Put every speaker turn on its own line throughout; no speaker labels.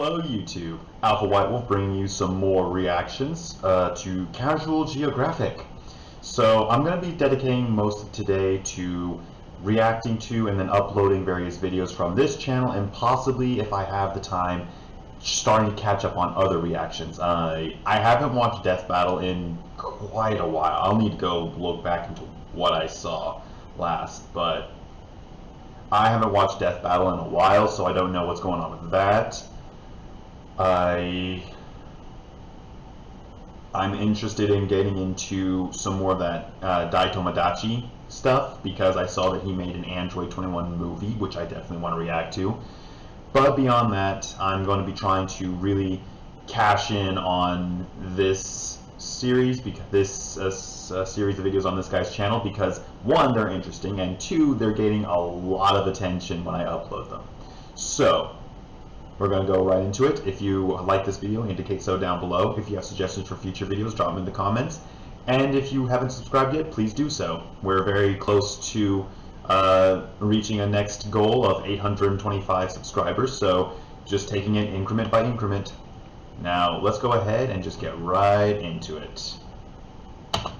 Hello YouTube, Alpha White Wolf bringing you some more reactions to casual Geographic. So I'm going to be dedicating most of today to reacting to and then uploading various videos from this channel, and possibly, if I have the time, starting to catch up on other reactions. I haven't watched Death Battle in quite a while. I'll need to go look back into what I saw last, but I haven't watched Death Battle in a while, so I don't know what's going on with that. I'm interested in getting into some more of that Daitomodachi stuff, because I saw that he made an Android 21 movie, which I definitely want to react to. But beyond that, I'm going to be trying to really cash in on this series, because this series of videos on this guy's channel, because one, they're interesting, and two, they're getting a lot of attention when I upload them. So we're going to go right into it. If you like this video, indicate so down below. If you have suggestions for future videos, drop them in the comments. And if you haven't subscribed yet, please do so. We're very close to reaching a next goal of 825 subscribers, so just taking it increment by increment. Now, let's go ahead and just get right into it.
For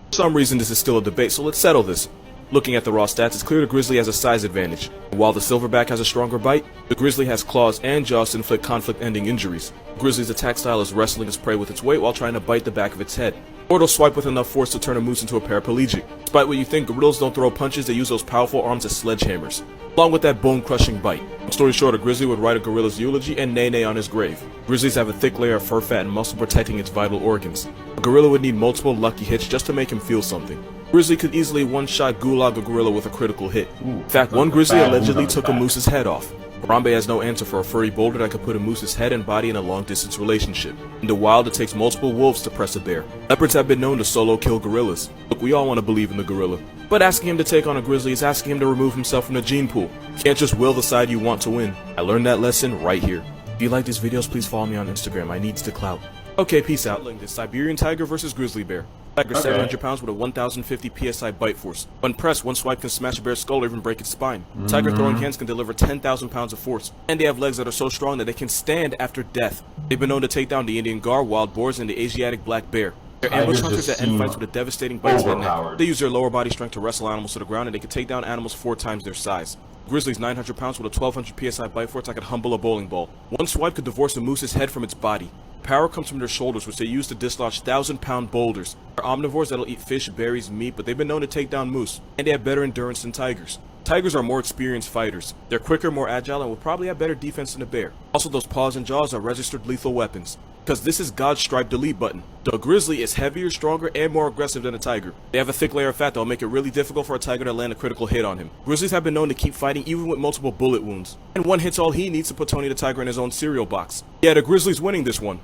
some reason, this is still a debate, so let's settle this. Looking at the raw stats, it's clear the Grizzly has a size advantage. While the Silverback has a stronger bite, the Grizzly has claws and jaws to inflict conflict-ending injuries. The Grizzly's attack style is wrestling its prey with its weight while trying to bite the back of its head. Or it'll swipe with enough force to turn a moose into a paraplegic. Despite what you think, gorillas don't throw punches, they use those powerful arms as sledgehammers, along with that bone-crushing bite. Long story short, a grizzly would write a gorilla's eulogy and nay-nay on his grave. Grizzlies have a thick layer of fur, fat, and muscle protecting its vital organs. A gorilla would need multiple lucky hits just to make him feel something. Grizzly could easily one-shot gulag a gorilla with a critical hit. In fact, one grizzly allegedly took a moose's head off. Harambe has no answer for a furry boulder that could put a moose's head and body in a long-distance relationship. In the wild, it takes multiple wolves to press a bear. Leopards have been known to solo kill gorillas. Look, we all want to believe in the gorilla, but asking him to take on a grizzly is asking him to remove himself from the gene pool. You can't just will the side you want to win. I learned that lesson right here. If you like these videos, please follow me on Instagram. I need the clout. Okay, peace out. This Siberian tiger versus grizzly bear. Tiger 700 pounds with a 1050 psi bite force. When pressed, one swipe can smash a bear's skull or even break its spine. Tiger throwing hands can deliver 10,000 pounds of force, and they have legs that are so strong that they can stand after death. They've been known to take down the Indian gar, wild boars, and the Asiatic black bear. They're ambush hunters that end fights with a devastating bite to the neck. They use their lower body strength to wrestle animals to the ground, and they can take down animals 4 times their size. Grizzly's 900 pounds with a 1200 psi bite force that could humble a bowling ball. One swipe could divorce a moose's head from its body. Power comes from their shoulders, which they use to dislodge 1,000-pound boulders. They're omnivores that'll eat fish, berries, meat, but they've been known to take down moose, and they have better endurance than tigers. Tigers are more experienced fighters. They're quicker, more agile, and will probably have better defense than a bear. Also, those paws and jaws are registered lethal weapons, because this is God's striped delete button. The grizzly is heavier, stronger, and more aggressive than a tiger. They have a thick layer of fat that will make it really difficult for a tiger to land a critical hit on him. Grizzlies have been known to keep fighting even with multiple bullet wounds, and one hit's all he needs to put Tony the Tiger in his own cereal box. Yeah, the grizzly's winning this one.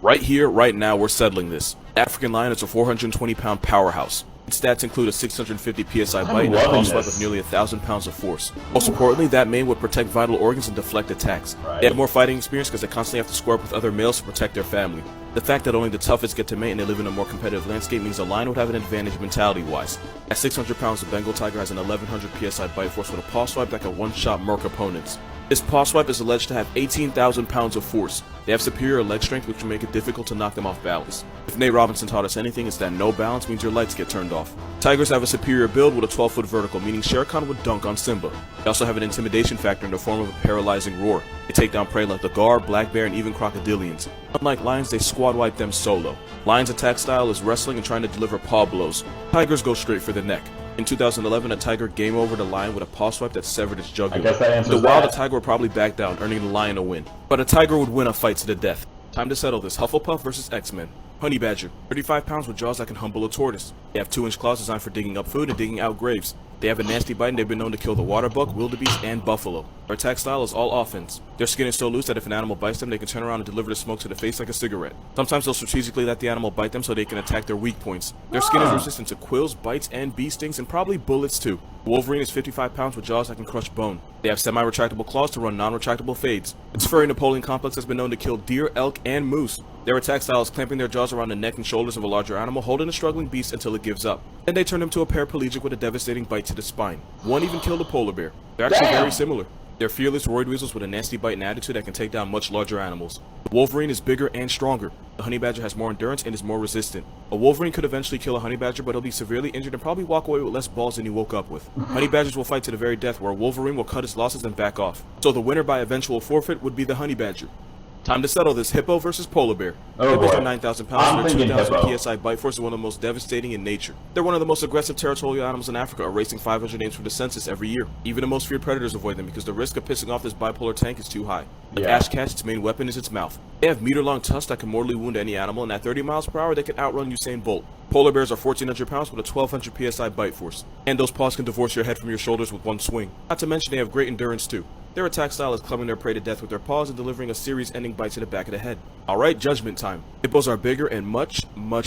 Right here, right now, we're settling this. African lion is a 420-pound powerhouse. Its stats include a 650 psi bite and a paw swipe of nearly 1,000 pounds of force. Most importantly, that mane would protect vital organs and deflect attacks. They have more fighting experience because they constantly have to square up with other males to protect their family. The fact that only the toughest get to mate and they live in a more competitive landscape means a lion would have an advantage mentality-wise. At 600 pounds, the Bengal tiger has an 1,100 psi bite force with a paw swipe that can one-shot murk opponents. This paw swipe is alleged to have 18,000 pounds of force. They have superior leg strength, which will make it difficult to knock them off balance. If Nate Robinson taught us anything, it's that no balance means your lights get turned off. Tigers have a superior build with a 12-foot vertical, meaning Shere Khan would dunk on Simba. They also have an intimidation factor in the form of a paralyzing roar. They take down prey like the gar, black bear, and even crocodilians. Unlike lions, they squad wipe them solo. Lions' attack style is wrestling and trying to deliver paw blows. Tigers go straight for the neck. In 2011, a tiger game over the lion with a paw swipe that severed its jugular.
I guess that answers
In the wild, a tiger would probably back down, earning the lion a win. But a tiger would win a fight to the death. Time to settle this. Hufflepuff versus X-Men. Honey Badger, 35 pounds with jaws that can humble a tortoise. They have 2-inch claws designed for digging up food and digging out graves. They have a nasty bite and they've been known to kill the water buck, wildebeest, and buffalo. Their attack style is all offense. Their skin is so loose that if an animal bites them, they can turn around and deliver the smoke to the face like a cigarette. Sometimes they'll strategically let the animal bite them so they can attack their weak points. Their skin is resistant to quills, bites, and bee stings, and probably bullets too. Wolverine is 55 pounds with jaws that can crush bone. They have semi-retractable claws to run non-retractable fades. Its furry Napoleon complex has been known to kill deer, elk, and moose. Their attack style is clamping their jaws around the neck and shoulders of a larger animal, holding a struggling beast until it gives up. Then they turn them to a paraplegic with a devastating bite to the spine. One even killed a polar bear. They're actually very similar. They're fearless roid weasels with a nasty bite and attitude that can take down much larger animals. The Wolverine is bigger and stronger. The honey badger has more endurance and is more resistant. A Wolverine could eventually kill a honey badger, but he'll be severely injured and probably walk away with less balls than he woke up with. Honey badgers will fight to the very death, where a Wolverine will cut his losses and back off. So the winner by eventual forfeit would be the honey badger. Time to settle this: Hippo versus polar bear. Hippos are 9,000 pounds and their 2,000 psi bite force is one of the most devastating in nature. They're one of the most aggressive territorial animals in Africa, erasing 500 names from the census every year. Even the most feared predators avoid them because the risk of pissing off this bipolar tank is too high. Like Ash Catch, its main weapon is its mouth. They have meter-long tusks that can mortally wound any animal, and at 30 miles per hour they can outrun Usain Bolt. Polar bears are 1,400 pounds with a 1,200 psi bite force. And those paws can divorce your head from your shoulders with one swing. Not to mention they have great endurance too. Their attack style is clubbing their prey to death with their paws and delivering a series-ending bite to the back of the head. Alright, judgment time. Hippos are bigger and much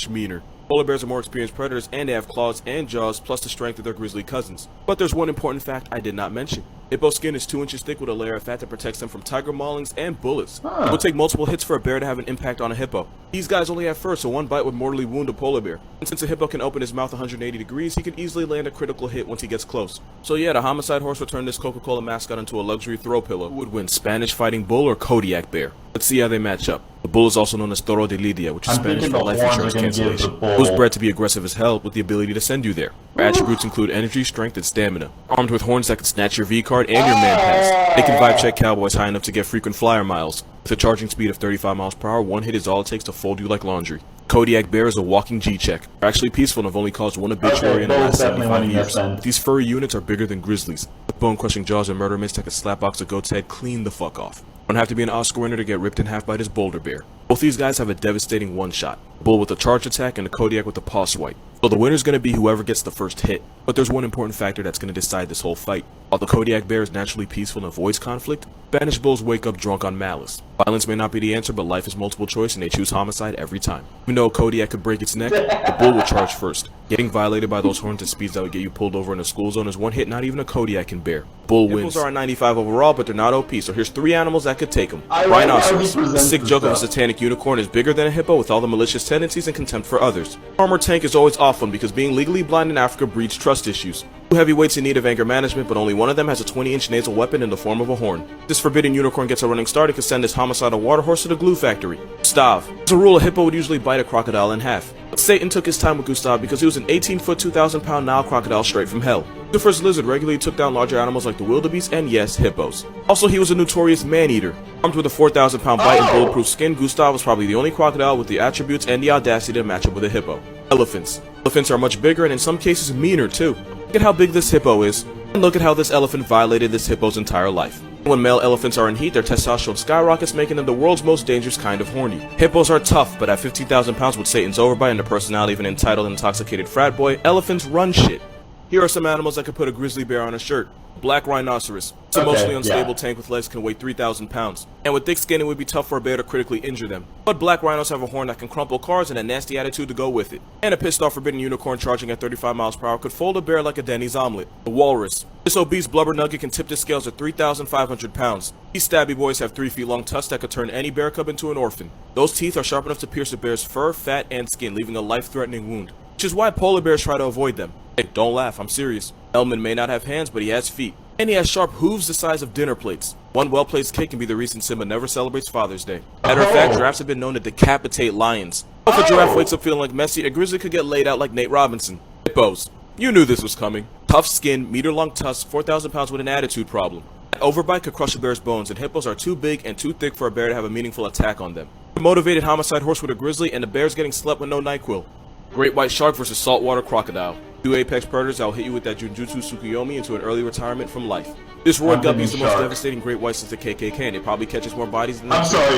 meaner. Polar bears are more experienced predators, and they have claws and jaws, plus the strength of their grizzly cousins. But there's one important fact I did not mention. Hippo skin is 2 inches thick with a layer of fat that protects them from tiger maulings and bullets. It would take multiple hits for a bear to have an impact on a hippo. These guys only have fur, so one bite would mortally wound a polar bear. And since a hippo can open his mouth 180 degrees, he can easily land a critical hit once he gets close. So yeah, the homicide horse would turn this Coca-Cola mascot into a luxury throw pillow. Who would win, Spanish fighting bull or Kodiak bear? Let's see how they match up. The bull is also known as Toro de Lidia, which is Spanish for life insurance cancellation. It was bred to be aggressive as hell with the ability to send you there. Their attributes include energy, strength, and stamina. Armed with horns that can snatch your V-card and your man pass. They can vibe check cowboys high enough to get frequent flyer miles. With a charging speed of 35 miles per hour, one hit is all it takes to fold you like laundry. Kodiak bear is a walking G-check. They're actually peaceful and have only caused one obituary in the last 75 years. These furry units are bigger than grizzlies, with bone-crushing jaws and murder mitts that can slapbox a goat's head clean the fuck off. Don't have to be an Oscar winner to get ripped in half by this boulder bear. Both these guys have a devastating one-shot. Bull with a charge attack and a Kodiak with a paw swipe. So the winner's gonna be whoever gets the first hit. But there's one important factor that's gonna decide this whole fight. While the Kodiak bear is naturally peaceful and avoids conflict, Spanish bulls wake up drunk on malice. Violence may not be the answer, but life is multiple choice and they choose homicide every time. Even though a Kodiak could break its neck, the bull will charge first. Getting violated by those horns at speeds that would get you pulled over in a school zone is one hit not even a Kodiak can bear. Bull wins. Hippos are a 95 overall, but they're not OP, so here's 3 animals that could take them. Rhinoceros. The sick joke of a satanic unicorn is bigger than a hippo with all the malicious tendencies and contempt for others. Armor tank is always off one because being legally blind in Africa breeds trust issues. 2 heavyweights in need of anger management, but only one of them has a 20-inch nasal weapon in the form of a horn. This forbidden unicorn gets a running start, it can send this homicidal water horse to the glue factory. Gustav. As a rule, a hippo would usually bite a crocodile in half. But Satan took his time with Gustav because he was an 18-foot, 2,000-pound Nile crocodile straight from hell. The first lizard regularly took down larger animals like the wildebeest and, yes, hippos. Also, he was a notorious man-eater. Armed with a 4,000-pound bite and bulletproof skin, Gustav was probably the only crocodile with the attributes and the audacity to match up with a hippo. Elephants. Elephants are much bigger and in some cases meaner too. Look at how big this hippo is, and look at how this elephant violated this hippo's entire life. When male elephants are in heat, their testosterone skyrockets, making them the world's most dangerous kind of horny. Hippos are tough, but at 15,000 pounds with Satan's overbite and the personality of an entitled and intoxicated frat boy, elephants run shit. Here are some animals that could put a grizzly bear on a shirt. Black Rhinoceros. It's a mostly unstable tank with legs can weigh 3,000 pounds. And with thick skin, it would be tough for a bear to critically injure them. But black rhinos have a horn that can crumple cars and a nasty attitude to go with it. And a pissed off forbidden unicorn charging at 35 miles per hour could fold a bear like a Denny's omelet. The walrus. This obese blubber nugget can tip the scales at 3,500 pounds. These stabby boys have 3 feet long tusks that could turn any bear cub into an orphan. Those teeth are sharp enough to pierce a bear's fur, fat, and skin, leaving a life-threatening wound. Which is why polar bears try to avoid them. Hey, don't laugh, I'm serious. Elman may not have hands, but he has feet. And he has sharp hooves the size of dinner plates. One well-placed kick can be the reason Simba never celebrates Father's Day. Matter of fact, giraffes have been known to decapitate lions. If a giraffe wakes up feeling like Messi, a grizzly could get laid out like Nate Robinson. Hippos. You knew this was coming. Tough skin, meter-long tusks, 4,000 pounds with an attitude problem. An overbite could crush a bear's bones, and hippos are too big and too thick for a bear to have a meaningful attack on them. A motivated homicide horse with a grizzly, and the bear's getting slept with no NyQuil. Great white shark versus saltwater crocodile. 2 apex predators that will hit you with that Junjutsu Tsukuyomi into an early retirement from life. This roid guppy is the most devastating great white since the KKK, and it probably catches more bodies than them.
I'm sorry,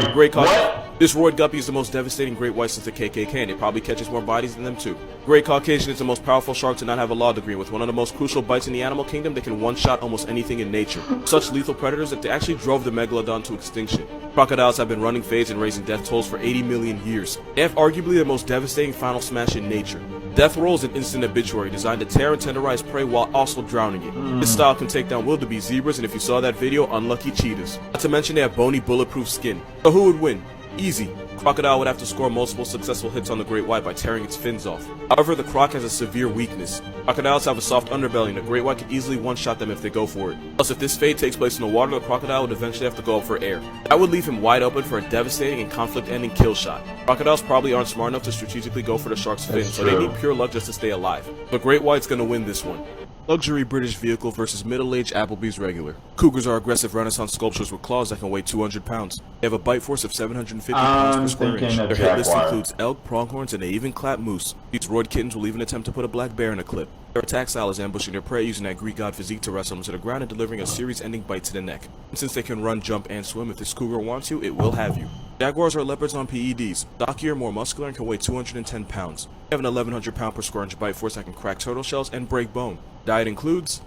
This roid guppy is the most devastating great white since the KKK, and it probably catches more bodies than them too. Great Caucasian is the most powerful shark to not have a law degree, with one of the most crucial bites in the animal kingdom that can one-shot almost anything in nature. Such lethal predators that they actually drove the megalodon to extinction. Crocodiles have been running fades and raising death tolls for 80 million years. They have arguably the most devastating final smash in nature. Death roll is an instant obituary designed to tear and tenderize prey while also drowning it. This style can take down wildebeest, zebras, and if you saw that video, unlucky cheetahs. Not to mention they have bony bulletproof skin. So who would win? Easy. Crocodile would have to score multiple successful hits on the great white by tearing its fins off. However, the croc has a severe weakness. Crocodiles have a soft underbelly and a great white can easily one-shot them if they go for it. Plus, if this fade takes place in the water, the crocodile would eventually have to go up for air. That would leave him wide open for a devastating and conflict-ending kill shot. Crocodiles probably aren't smart enough to strategically go for the shark's fins, so they need pure luck just to stay alive. The great white's gonna win this one. Luxury British vehicle versus middle-aged Applebee's regular. Cougars are aggressive Renaissance sculptures with claws that can weigh 200 pounds. They have a bite force of 750 pounds per square inch. Their hit list includes elk, pronghorns, and they even clap moose. These roid kittens will even attempt to put a black bear in a clip. Their attack style is ambushing their prey using that Greek god physique to wrestle them to the ground and delivering a series-ending bite to the neck. And since they can run, jump, and swim, if this cougar wants you, it will have you. Jaguars are leopards on PEDs. Stockier, more muscular, and can weigh 210 pounds. They have an 1100 pound per square inch bite force that can crack turtle shells and break bone. Diet includes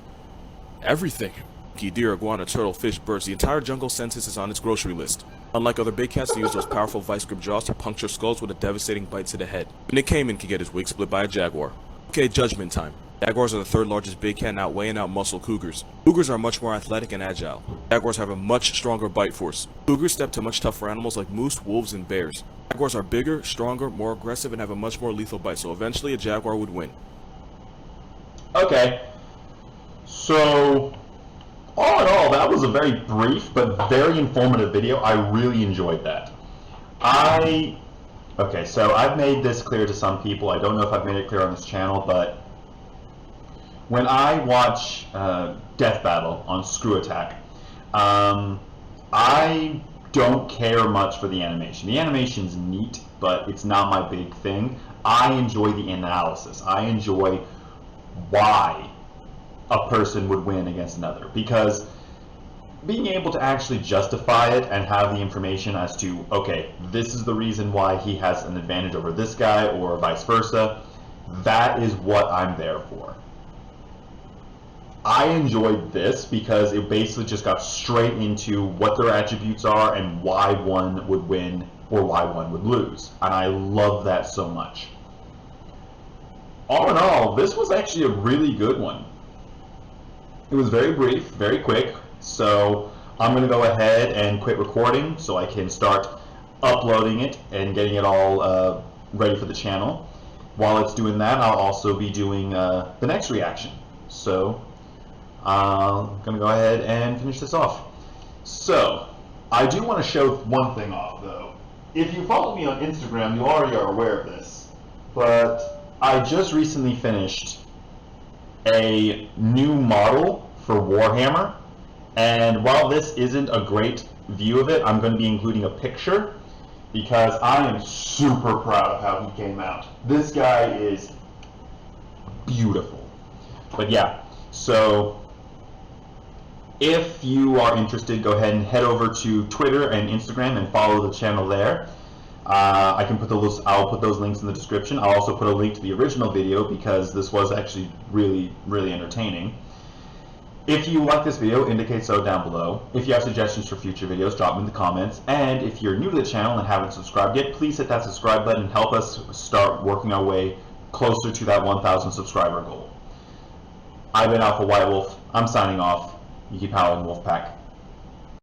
everything. Monkey, deer, iguana, turtle, fish, birds, the entire jungle census is on its grocery list. Unlike other big cats, they use those powerful vice grip jaws to puncture skulls with a devastating bite to the head. Nick Cayman can get his wig split by a jaguar. Okay, judgment time. Jaguars are the third largest big cat and outweigh and outmuscle cougars. Cougars are much more athletic and agile. Jaguars have a much stronger bite force. Cougars step to much tougher animals like moose, wolves, and bears. Jaguars are bigger, stronger, more aggressive, and have a much more lethal bite, so eventually a jaguar would win.
Okay. So, all in all, that was a very brief but very informative video. I really enjoyed that. Okay, so I've made this clear to some people. I don't know if I've made it clear on this channel, but when I watch Death Battle on Screw Attack, I don't care much for the animation. The animation's neat, but it's not my big thing. I enjoy the analysis. I enjoy why a person would win against another, because being able to actually justify it and have the information as to, okay, this is the reason why he has an advantage over this guy or vice versa, that is what I'm there for. I enjoyed this because it basically just got straight into what their attributes are and why one would win or why one would lose. And I love that so much. All in all, this was actually a really good one. It was very brief, very quick, so I'm going to go ahead and quit recording so I can start uploading it and getting it all ready for the channel. While it's doing that, I'll also be doing the next reaction. So I'm going to go ahead and finish this off. So I do want to show one thing off, though. If you follow me on Instagram, you already are aware of this, but I just recently finished a new model for Warhammer, and while this isn't a great view of it, I'm going to be including a picture because I am super proud of how he came out. This guy is beautiful. But yeah, so if you are interested, go ahead and head over to Twitter and Instagram and follow the channel there. I'll put those links in the description. I'll also put a link to the original video because this was actually really, really entertaining. If you like this video, indicate so down below. If you have suggestions for future videos, drop them in the comments. And if you're new to the channel and haven't subscribed yet, please hit that subscribe button and help us start working our way closer to that 1,000 subscriber goal. I've been Alpha White Wolf. I'm signing off. You keep howling, Wolfpack.